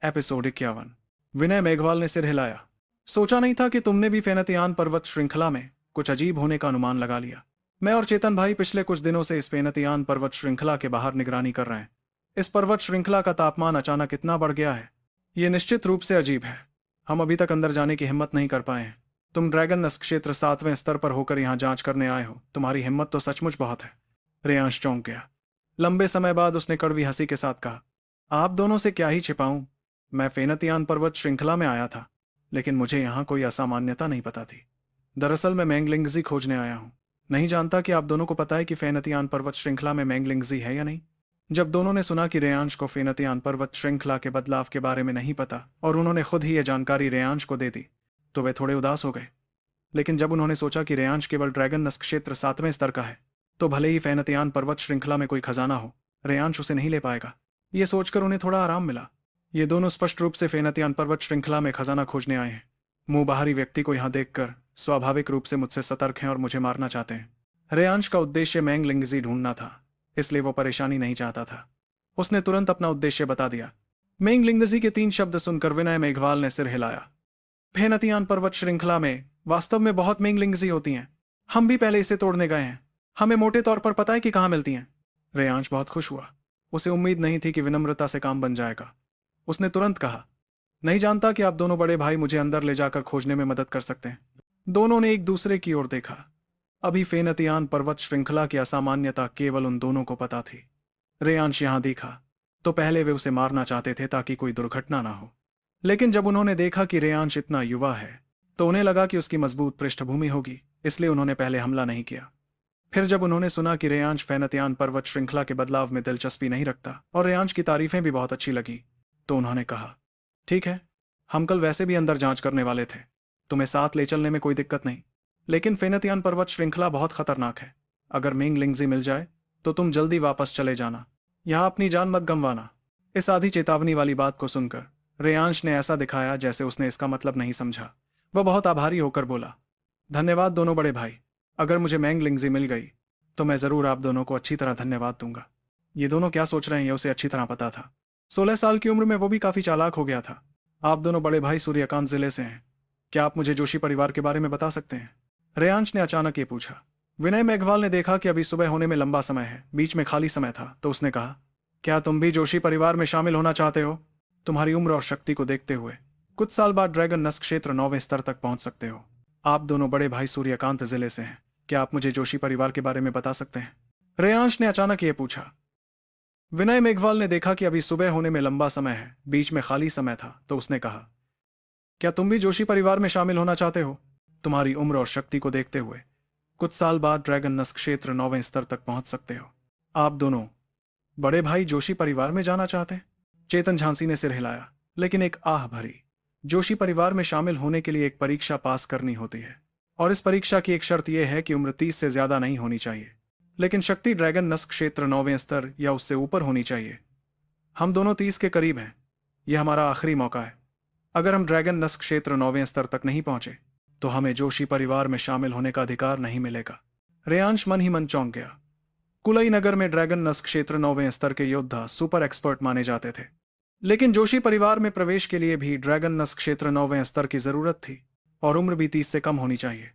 Episode 51। विनय मेघवाल ने सिर हिलाया। सोचा नहीं था कि तुमने भी फेनतियान पर्वत श्रृंखला में कुछ अजीब होने का अनुमान लगा लिया। मैं और चेतन भाई पिछले कुछ दिनों से इस फेनतियान पर्वत श्रृंखला के बाहर निगरानी कर रहे हैं। इस पर्वत श्रृंखला का तापमान अचानक इतना बढ़ गया है, ये निश्चित रूप से अजीब है। हम अभी तक अंदर जाने की हिम्मत नहीं कर पाए हैं। तुम ड्रैगन नस्क क्षेत्र 7वें स्तर पर होकर यहाँ जांच करने आए हो, तुम्हारी हिम्मत तो सचमुच बहुत है। रेयांश चौंक गया। लंबे समय बाद उसने कड़वी हंसी के साथ कहा, आप दोनों से क्या ही छिपाऊं। मैं फेनतियान पर्वत श्रृंखला में आया था, लेकिन मुझे यहाँ कोई असामान्यता नहीं पता थी। दरअसल मैं मैंगलिंगजी खोजने आया हूँ। नहीं जानता कि आप दोनों को पता है कि फेनतियान पर्वत श्रृंखला में मैंगलिंगजी है या नहीं। जब दोनों ने सुना कि रेयांश को फेनतियान पर्वत श्रृंखला के बदलाव के बारे में नहीं पता और उन्होंने खुद ही यह जानकारी रेयांश को दे दी, तो वे थोड़े उदास हो गए। लेकिन जब उन्होंने सोचा कि रेयांश केवल ड्रैगन नस्क क्षेत्र 7वें स्तर का है, तो भले ही फेनतियान पर्वत श्रृंखला में कोई खजाना हो, रेयांश उसे नहीं ले पाएगा। ये सोचकर उन्हें थोड़ा आराम मिला। ये दोनों स्पष्ट रूप से फेनतियान पर्वत श्रृंखला में खजाना खोजने आए हैं। मुंह बाहरी व्यक्ति को यहाँ देखकर स्वाभाविक रूप से मुझसे सतर्क हैं और मुझे मारना चाहते हैं। रेयांश का उद्देश्य मैंगलिंगजी ढूंढना था, इसलिए वो परेशानी नहीं चाहता था। उसने तुरंत अपना उद्देश्य बता दिया। मैंगलिंगजी के 3 शब्द सुनकर विनय मेघवाल ने सिर हिलाया। फेनतियान पर्वत श्रृंखला में वास्तव में बहुत मैंगलिंगजी होती हैं। हम भी पहले इसे तोड़ने गए हैं। हमें मोटे तौर पर पता है कि कहाँ मिलती हैं। रेयांश बहुत खुश हुआ। उसे उम्मीद नहीं थी कि विनम्रता से काम बन जाएगा। उसने तुरंत कहा, नहीं जानता कि आप दोनों बड़े भाई मुझे अंदर ले जाकर खोजने में मदद कर सकते हैं। दोनों ने एक दूसरे की ओर देखा। अभी फेनतियान पर्वत श्रृंखला की असामान्यता केवल उन दोनों को पता थी। रेयांश यहां दिखा तो पहले वे उसे मारना चाहते थे ताकि कोई दुर्घटना ना हो, लेकिन जब उन्होंने देखा कि रेयांश इतना युवा है तो उन्हें लगा कि उसकी मजबूत पृष्ठभूमि होगी, इसलिए उन्होंने पहले हमला नहीं किया। फिर जब उन्होंने सुना कि रेयांश फेनतियान पर्वत श्रृंखला के बदलाव में दिलचस्पी नहीं रखता और रेयांश की तारीफें भी बहुत अच्छी लगी, तो उन्होंने कहा, ठीक है, हम कल वैसे भी अंदर जांच करने वाले थे, तुम्हें साथ ले चलने में कोई दिक्कत नहीं, लेकिन फेनतियान पर्वत श्रृंखला बहुत खतरनाक है। अगर मैंगलिंगजी मिल जाए तो तुम जल्दी वापस चले जाना, यहां अपनी जान मत गंवाना। इस आधी चेतावनी वाली बात को सुनकर रेयांश ने ऐसा दिखाया जैसे उसने इसका मतलब नहीं समझा। वह बहुत आभारी होकर बोला, धन्यवाद दोनों बड़े भाई। अगर मुझे मैंगलिंगजी मिल गई तो मैं जरूर आप दोनों को अच्छी तरह धन्यवाद दूंगा। ये दोनों क्या सोच रहे हैं ये उसे अच्छी तरह पता था। 16 साल की उम्र में वो भी काफी चालाक हो गया था। आप दोनों बड़े भाई सूर्यकांत जिले से हैं, क्या आप मुझे जोशी परिवार के बारे में बता सकते हैं? रेयांश ने अचानक ये पूछा। विनय मेघवाल ने देखा कि अभी सुबह होने में लंबा समय है, बीच में खाली समय था, तो उसने कहा, क्या तुम भी जोशी परिवार में शामिल होना चाहते हो? तुम्हारी उम्र और शक्ति को देखते हुए कुछ साल बाद ड्रैगन नस्क क्षेत्र 9वें स्तर तक पहुंच सकते हो। आप दोनों बड़े भाई सूर्यकांत जिले से हैं, क्या आप मुझे जोशी परिवार के बारे में बता सकते हैं? रेयांश ने अचानक ये पूछा। विनय मेघवाल ने देखा कि अभी सुबह होने में लंबा समय है, बीच में खाली समय था, तो उसने कहा, क्या तुम भी जोशी परिवार में शामिल होना चाहते हो? तुम्हारी उम्र और शक्ति को देखते हुए कुछ साल बाद ड्रैगन नस्क क्षेत्र 9वें स्तर तक पहुंच सकते हो। आप दोनों बड़े भाई जोशी परिवार में जाना चाहते हैं? चेतन झांसी ने सिर हिलाया, लेकिन एक आह भरी। जोशी परिवार में शामिल होने के लिए एक परीक्षा पास करनी होती है, और इस परीक्षा की एक शर्त यह है कि उम्र 30 से ज्यादा नहीं होनी चाहिए, लेकिन शक्ति ड्रैगन नस्क क्षेत्र 9वें स्तर या उससे ऊपर होनी चाहिए। हम दोनों 30 के करीब हैं, यह हमारा आखिरी मौका है। अगर हम ड्रैगन नस्क क्षेत्र 9वें स्तर तक नहीं पहुंचे तो हमें जोशी परिवार में शामिल होने का अधिकार नहीं मिलेगा। रेयांश मन ही मन चौंक गया। कुलई नगर में ड्रैगन नस्क क्षेत्र 9वें स्तर के योद्धा सुपर एक्सपर्ट माने जाते थे, लेकिन जोशी परिवार में प्रवेश के लिए भी ड्रैगन नस्क क्षेत्र 9वें स्तर की जरूरत थी, और उम्र भी 30 से कम होनी चाहिए।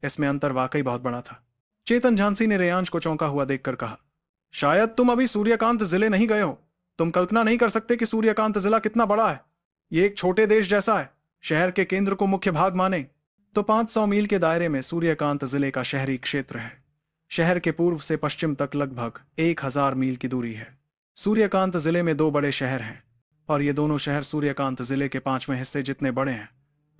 इसमें अंतर वाकई बहुत बड़ा था। चेतन झांसी ने रेयांश को चौंका हुआ देखकर कहा, शायद तुम अभी सूर्यकांत जिले नहीं गए हो। तुम कल्पना नहीं कर सकते कि सूर्यकांत जिला कितना बड़ा है। ये एक छोटे देश जैसा है। शहर के केंद्र को मुख्य भाग माने तो 500 मील के दायरे में सूर्यकांत जिले का शहरी क्षेत्र है। शहर के पूर्व से पश्चिम तक लगभग 1000 मील की दूरी है। सूर्यकांत जिले में 2 बड़े शहर हैं, और ये दोनों शहर सूर्यकांत जिले के 5वें हिस्से जितने बड़े हैं।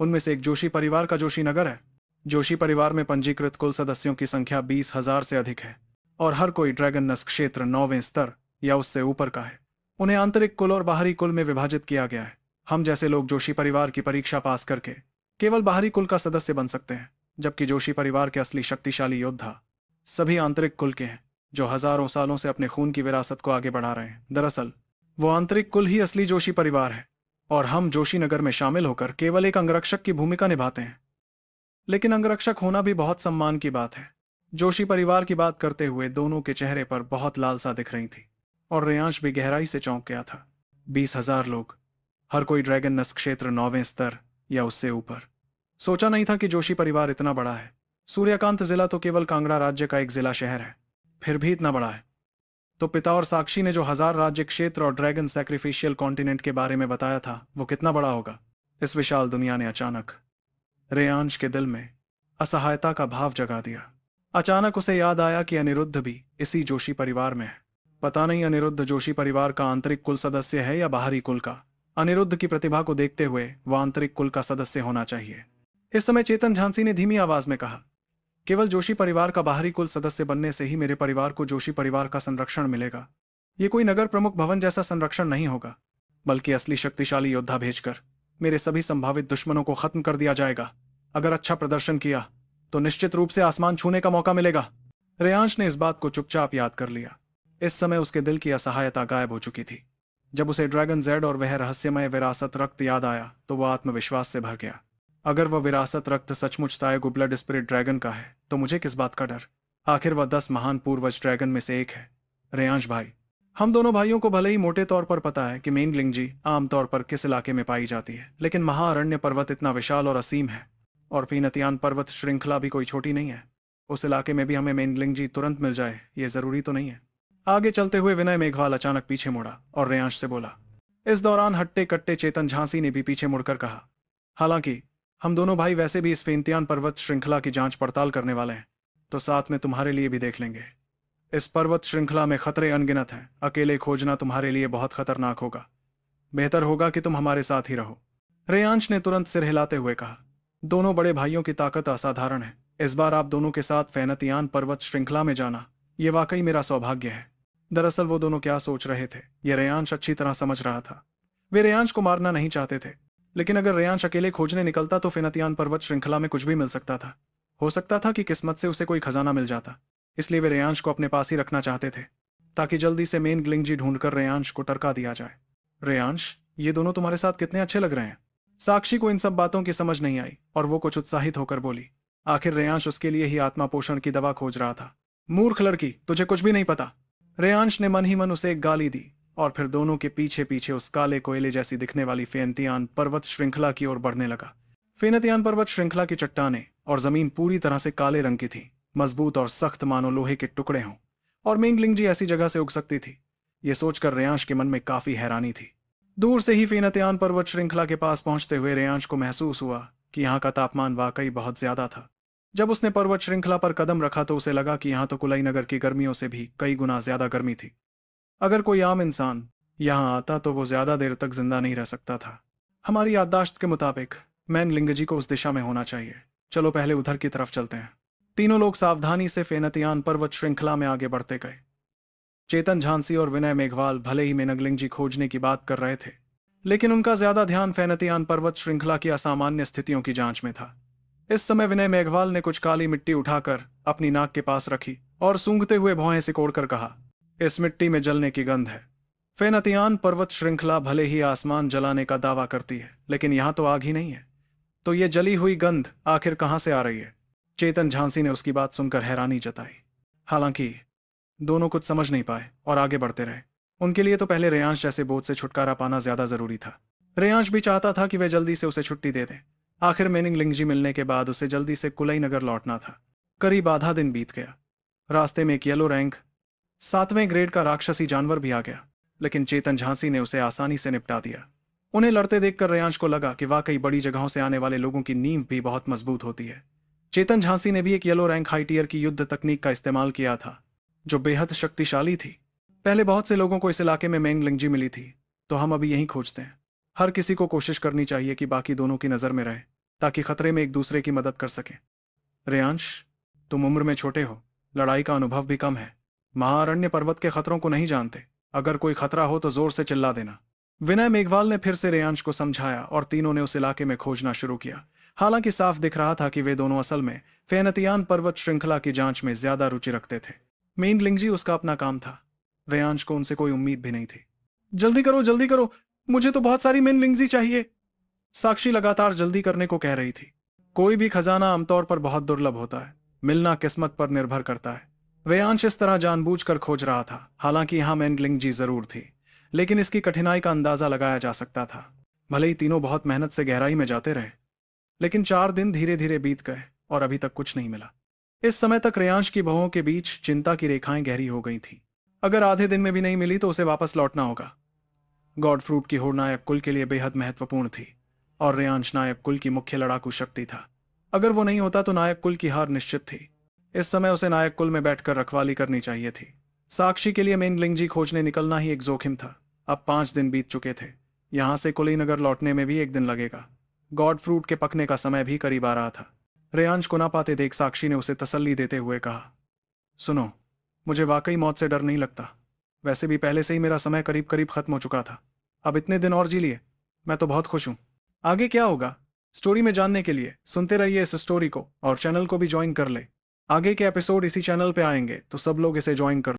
उनमें से एक जोशी परिवार का जोशी नगर है। जोशी परिवार में पंजीकृत कुल सदस्यों की संख्या 20,000 से अधिक है, और हर कोई ड्रैगन नस्क क्षेत्र 9वें स्तर या उससे ऊपर का है। उन्हें आंतरिक कुल और बाहरी कुल में विभाजित किया गया है। हम जैसे लोग जोशी परिवार की परीक्षा पास करके केवल बाहरी कुल का सदस्य बन सकते हैं, जबकि जोशी परिवार के असली शक्तिशाली योद्धा सभी आंतरिक कुल के हैं, जो हजारों सालों से अपने खून की विरासत को आगे बढ़ा रहे हैं। दरअसल वो आंतरिक कुल ही असली जोशी परिवार है, और हम जोशी नगर में शामिल होकर केवल एक अंगरक्षक की भूमिका निभाते हैं। लेकिन अंगरक्षक होना भी बहुत सम्मान की बात है। जोशी परिवार की बात करते हुए दोनों के चेहरे पर बहुत लालसा दिख रही थी, और रेयांश भी गहराई से चौंक गया था। 20,000 लोग, हर कोई ड्रैगन नस्ल क्षेत्र 9वें स्तर या उससे ऊपर। सोचा नहीं था कि जोशी परिवार इतना बड़ा है। सूर्यकांत जिला तो केवल कांगड़ा राज्य का एक जिला शहर है, फिर भी इतना बड़ा है। तो पिता और साक्षी ने जो 1000 राज्य क्षेत्र और ड्रैगन सैक्रिफिशियल कॉन्टिनेंट के बारे में बताया था, वो कितना बड़ा होगा इस विशाल दुनिया ने अचानक रेयांश के दिल में असहायता का भाव जगा दिया। अचानक उसे याद आया कि अनिरुद्ध भी इसी जोशी परिवार में है। पता नहीं अनिरुद्ध जोशी परिवार का आंतरिक कुल सदस्य है या बाहरी कुल का। अनिरुद्ध की प्रतिभा को देखते हुए वह आंतरिक कुल का सदस्य होना चाहिए। इस समय चेतन झांसी ने धीमी आवाज में कहा, केवल जोशी परिवार का बाहरी कुल सदस्य बनने से ही मेरे परिवार को जोशी परिवार का संरक्षण मिलेगा। ये कोई नगर प्रमुख भवन जैसा संरक्षण नहीं होगा, बल्कि असली शक्तिशाली योद्धा भेजकर मेरे सभी संभावित दुश्मनों को खत्म कर दिया जाएगा। अगर अच्छा प्रदर्शन किया तो निश्चित रूप से आसमान छूने का मौका मिलेगा। रेयांश ने इस बात को चुपचाप याद कर लिया। इस समय उसके दिल की असहायता गायब हो चुकी थी। जब उसे ड्रैगन जेड और वह रहस्यमय विरासत रक्त याद आया तो वह आत्मविश्वास से भर गया। अगर वह विरासत रक्त सचमुच ताएगो ब्लड स्पिरिट ड्रैगन का है तो मुझे किस बात का डर। आखिर वह 10 महान पूर्वज ड्रैगन में से एक है। रेयांश भाई, हम दोनों भाइयों को भले ही मोटे तौर पर पता है कि मेनग्लिंगजी आमतौर पर किस इलाके में पाई जाती है, लेकिन महाअरण्य पर्वत इतना विशाल और असीम है, और फीनतियान पर्वत श्रृंखला भी कोई छोटी नहीं है। उस इलाके में भी हमें मेनग्लिंगजी तुरंत मिल जाए, ये जरूरी तो नहीं है। आगे चलते हुए विनय मेघवाल अचानक पीछे मुड़ा और रेयांश से बोला। इस दौरान हट्टे कट्टे चेतन झांसी ने भी पीछे मुड़कर कहा, हालांकि हम दोनों भाई वैसे भी इस फेनतियान पर्वत श्रृंखला की जांच पड़ताल करने वाले हैं, तो साथ में तुम्हारे लिए भी देख लेंगे। इस पर्वत श्रृंखला में खतरे अनगिनत हैं। अकेले खोजना तुम्हारे लिए बहुत खतरनाक होगा। बेहतर होगा कि तुम हमारे साथ ही रहो। रेयांश ने तुरंत सिर हिलाते हुए कहा, दोनों बड़े भाइयों की ताकत असाधारण है। इस बार आप दोनों के साथ फेनतियान पर्वत श्रृंखला में जाना, यह वाकई मेरा सौभाग्य है। दरअसल वो दोनों क्या सोच रहे थे यह रेयांश अच्छी तरह समझ रहा था। वे रेयांश को मारना नहीं चाहते थे, लेकिन अगर रेयांश अकेले खोजने निकलता तो फेनतियान पर्वत श्रृंखला में कुछ भी मिल सकता था। हो सकता था कि किस्मत से उसे कोई खजाना मिल जाता। इसलिए वे रेयांश को अपने पास ही रखना चाहते थे, ताकि जल्दी से मेनग्लिंगजी ढूंढकर रेयांश को टरका दिया जाए। रेयांश, ये दोनों तुम्हारे साथ कितने अच्छे लग रहे हैं। साक्षी को इन सब बातों की समझ नहीं आई और वो कुछ उत्साहित होकर बोली। आखिर रेयांश उसके लिए ही आत्मा पोषण की दवा खोज रहा था। मूर्ख लड़की, तुझे कुछ भी नहीं पता। रेयांश ने मन ही मन उसे एक गाली दी और फिर दोनों के पीछे पीछे उस काले कोयले जैसी दिखने वाली फेनतियान पर्वत श्रृंखला की ओर बढ़ने लगा। फेनतियान पर्वत श्रृंखला की चट्टानें और जमीन पूरी तरह से काले रंग की थी, मजबूत और सख्त मानो लोहे के टुकड़े हों, और मेनग्लिंगजी ऐसी जगह से उग सकती थी। यह सोचकर रेयांश के मन में काफी हैरानी थी। दूर से ही फेनतियान पर्वत श्रृंखला के पास पहुंचते हुए रेयांश को महसूस हुआ कि यहाँ का तापमान वाकई बहुत ज्यादा था। जब उसने पर्वत श्रृंखला पर कदम रखा तो उसे लगा कि यहाँ तो कुलई नगर की गर्मियों से भी कई गुना ज्यादा गर्मी थी। अगर कोई आम इंसान यहाँ आता तो वो ज्यादा देर तक जिंदा नहीं रह सकता था। हमारी याददाश्त के मुताबिक मेनग्लिंगजी को उस दिशा में होना चाहिए। चलो पहले उधर की तरफ चलते हैं। तीनों लोग सावधानी से फेनतियान पर्वत श्रृंखला में आगे बढ़ते गए। चेतन झांसी और विनय मेघवाल भले ही मेनग्लिंगजी खोजने की बात कर रहे थे, लेकिन उनका ज्यादा ध्यान फेनतियान पर्वत श्रृंखला की असामान्य स्थितियों की जांच में था। इस समय विनय मेघवाल ने कुछ काली मिट्टी उठाकर अपनी नाक के पास रखी और सूंघते हुए भौहें सिकोड़कर कहा, इस मिट्टी में जलने की गंध है। फेनतियान पर्वत श्रृंखला भले ही आसमान जलाने का दावा करती है, लेकिन यहाँ तो आग ही नहीं है, तो ये जली हुई गंध आखिर कहां से आ रही है। चेतन झांसी ने उसकी बात सुनकर हैरानी जताई। हालांकि दोनों कुछ समझ नहीं पाए और आगे बढ़ते रहे। उनके लिए तो पहले रेयांश जैसे बोझ से छुटकारा पाना ज्यादा जरूरी था। रेयांश भी चाहता था कि वे जल्दी से उसे छुट्टी दे दें। आखिर मेनग्लिंगजी मिलने के बाद उसे जल्दी से कुलई नगर लौटना था। करीब आधा दिन बीत गया। रास्ते में एक येलो रैंक 7वें ग्रेड का राक्षसी जानवर भी आ गया, लेकिन चेतन झांसी ने उसे आसानी से निपटा दिया। उन्हें लड़ते देखकर रेयांश को लगा कि वाकई बड़ी जगहों से आने वाले लोगों की नींव भी बहुत मजबूत होती है। चेतन झांसी ने भी एक येलो रैंक हाई टियर की युद्ध तकनीक का इस्तेमाल किया था, जो बेहद शक्तिशाली थी। पहले बहुत से लोगों को इस इलाके में मेनग्लिंगजी मिली थी, तो हम अभी यहीं खोजते हैं। हर किसी को कोशिश करनी चाहिए कि बाकी दोनों की नजर में रहे, ताकि खतरे में एक दूसरे की मदद कर सके। रेयांश, तुम उम्र में छोटे हो, लड़ाई का अनुभव भी कम है, महाअरण्य पर्वत के खतरों को नहीं जानते। अगर कोई खतरा हो तो जोर से चिल्ला देना। विनय मेघवाल ने फिर से रेयांश को समझाया और तीनों ने उस इलाके में खोजना शुरू किया। हालांकि साफ दिख रहा था कि वे दोनों असल में फेनतियान पर्वत श्रृंखला की जांच में ज्यादा रुचि रखते थे। मेनग्लिंगजी उसका अपना काम था। रेयांश को उनसे कोई उम्मीद भी नहीं थी। जल्दी करो, मुझे तो बहुत सारी मेनग्लिंगजी चाहिए। साक्षी लगातार जल्दी करने को कह रही थी। कोई भी खजाना आमतौर पर बहुत दुर्लभ होता है, मिलना किस्मत पर निर्भर करता है। रेयांश इस तरह जानबूझकर खोज रहा था। हालांकि यहां मेनग्लिंगजी जरूर थी, लेकिन इसकी कठिनाई का अंदाजा लगाया जा सकता था। भले ही तीनों बहुत मेहनत से गहराई में जाते रहे, लेकिन 4 दिन धीरे धीरे बीत गए और अभी तक कुछ नहीं मिला। इस समय तक रेयांश की भवों के बीच चिंता की रेखाएं गहरी हो गई थीं। अगर आधे दिन में भी नहीं मिली तो उसे वापस लौटना होगा। गॉड फ्रूट की होड़ नायक कुल के लिए बेहद महत्वपूर्ण थी और रेयांश नायक कुल की मुख्य लड़ाकू शक्ति था। अगर वो नहीं होता तो नायक कुल की हार निश्चित थी। इस समय उसे नायक कुल में बैठकर रखवाली करनी चाहिए थी। साक्षी के लिए मेनलिंगजी खोजने निकलना ही एक जोखिम था। अब 5 दिन बीत चुके थे। यहां से कुलीनगर लौटने में भी 1 दिन लगेगा। गॉड फ्रूट के पकने का समय भी करीब आ रहा था। रेयांश को ना पाते देख साक्षी ने उसे तसल्ली देते हुए कहा, सुनो, मुझे वाकई मौत से डर नहीं लगता। वैसे भी पहले से ही मेरा समय करीब करीब खत्म हो चुका था। अब इतने दिन और जी लिए, मैं तो बहुत खुश हूं। आगे क्या होगा स्टोरी में जानने के लिए सुनते रहिए इस स्टोरी को और चैनल को भी ज्वाइन कर ले। आगे के एपिसोड इसी चैनल पे आएंगे तो सब लोग इसे ज्वाइन कर